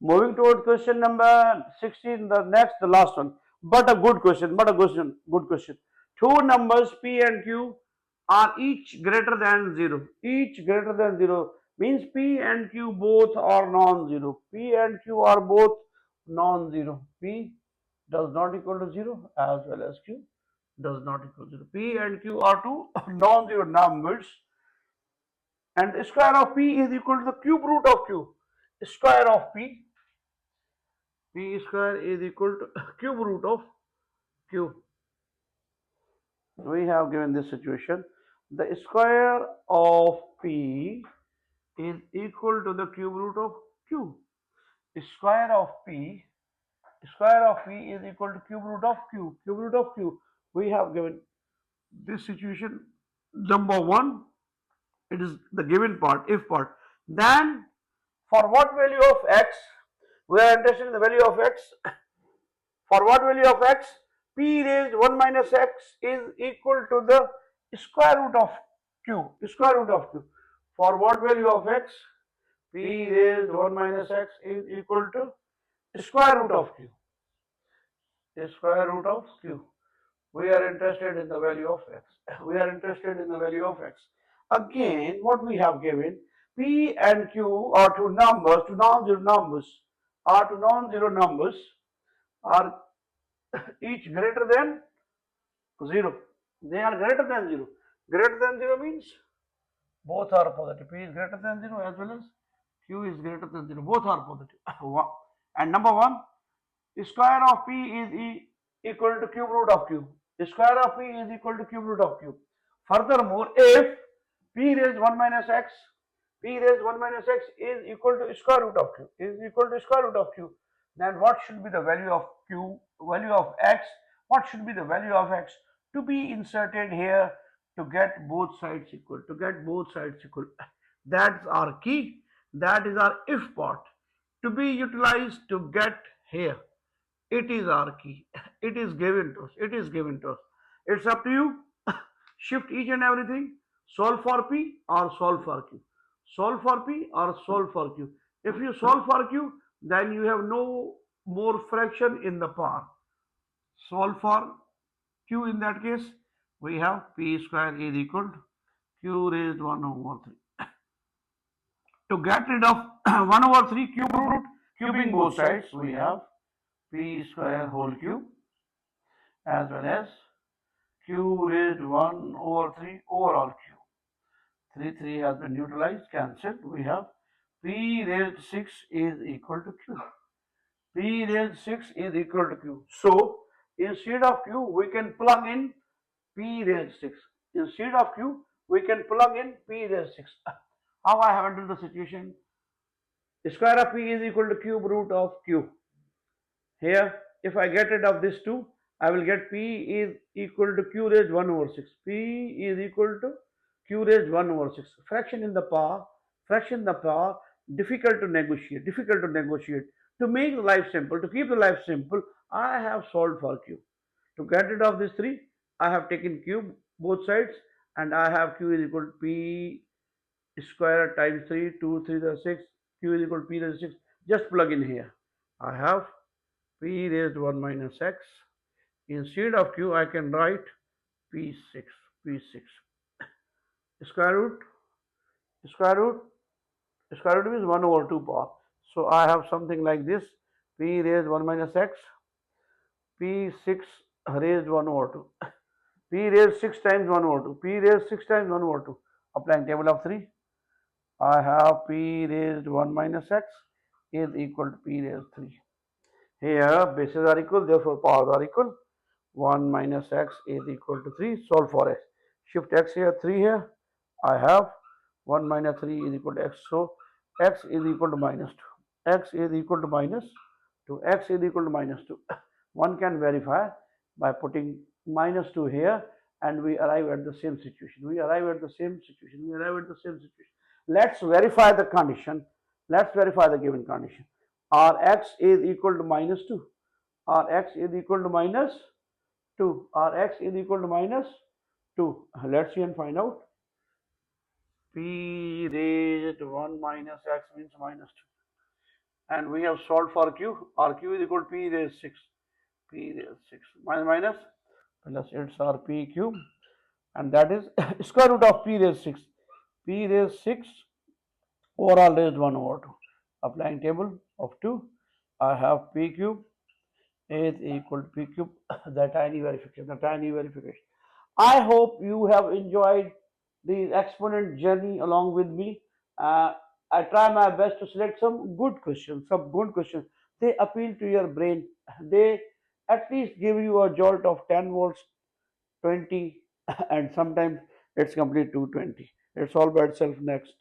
Moving towards question number 16, the last one. But a good question, good question. Two numbers P and Q are each greater than 0. Each greater than 0 means P and Q both are non-zero. P and Q are both non-zero. P does not equal to 0 as well as Q does not equal to 0. P and Q are two non-zero numbers, and the square of P is equal to the cube root of Q. Square of P square is equal to cube root of Q. We have given this situation. The square of P is equal to the cube root of Q. Square of P is equal to cube root of Q. Cube root of Q. We have given this situation. Number one, it is the given part, if part. Then for what value of x? We are interested in the value of x. For what value of x? P raised 1 minus x is equal to the square root of q. Square root of q. For what value of x? P raised 1 minus x is equal to square root of q. Square root of q. We are interested in the value of x. We are interested in the value of x. Again, what we have given, P and Q are two numbers, two non-zero numbers, are each greater than 0. They are greater than 0. Greater than 0 means both are positive. P is greater than 0 as well as Q is greater than 0. Both are positive. And number 1, square of P is equal to cube root of Q. Square of P is equal to cube root of Q. Furthermore, if P raised 1 minus x, is equal to square root of Q, then what should be the value of Q, value of x? What should be the value of x to be inserted here to get both sides equal? That's our key. That is our if part to be utilized to get here. It is our key. It is given to us. It's up to you. Shift each and everything. Solve for P or solve for Q. Solve for P or solve for Q. If you solve for Q, then you have no more fraction in the power. Solve for Q, in that case, we have P square is equal to Q raised 1 over 3. To get rid of 1 over 3 cube root, cubing both sides, we have P square whole cube as well as Q raised 1 over 3 overall cube. 3 has been neutralized, cancelled. We have P raised 6 is equal to Q. P raised 6 is equal to Q. So, instead of Q, we can plug in P raised 6. Instead of Q, we can plug in P raised 6. How I have handled the situation? Square of P is equal to cube root of Q. Here, if I get rid of this 2, I will get P is equal to Q raised 1 over 6. P is equal to Q raised 1 over 6. Fraction in the power, difficult to negotiate. To make life simple, to keep the life simple, I have solved for Q. To get rid of this 3, I have taken cube both sides, and I have Q is equal to P square times 3, 2, 3 is 6, Q is equal to P raised 6. Just plug in here. I have P raised 1 minus x. Instead of Q, I can write P6. Square root means 1 over 2 power. So I have something like this. P raised 1 minus x. P6 raised 1 over 2. P raised 6 times 1 over 2. P raised 6 times 1 over 2. Applying table of 3. I have P raised 1 minus x is equal to P raised 3. Here bases are equal, therefore powers are equal. 1 minus x is equal to 3. Solve for x. Shift x here, 3 here. I have 1 minus 3 is equal to x. So x is equal to minus 2. X is equal to minus 2. One can verify by putting minus 2 here, and we arrive at the same situation. Let's verify the condition. Let's verify the given condition. Rx is equal to minus 2. Rx is equal to minus 2. Let's see and find out. P raised 1 minus x means minus and we have solved for q. R q is equal to p raised 6. P raised 6 minus plus it's our p cube, and that is square root of p raised 6. P raised 6 overall raised 1 over 2. Applying table of 2, I have p cube is equal to p cube. The tiny verification. I hope you have enjoyed the exponent journey along with me. I try my best to select some good questions, They appeal to your brain. They at least give you a jolt of 10 volts, 20, and sometimes it's complete 220. It's all by itself next.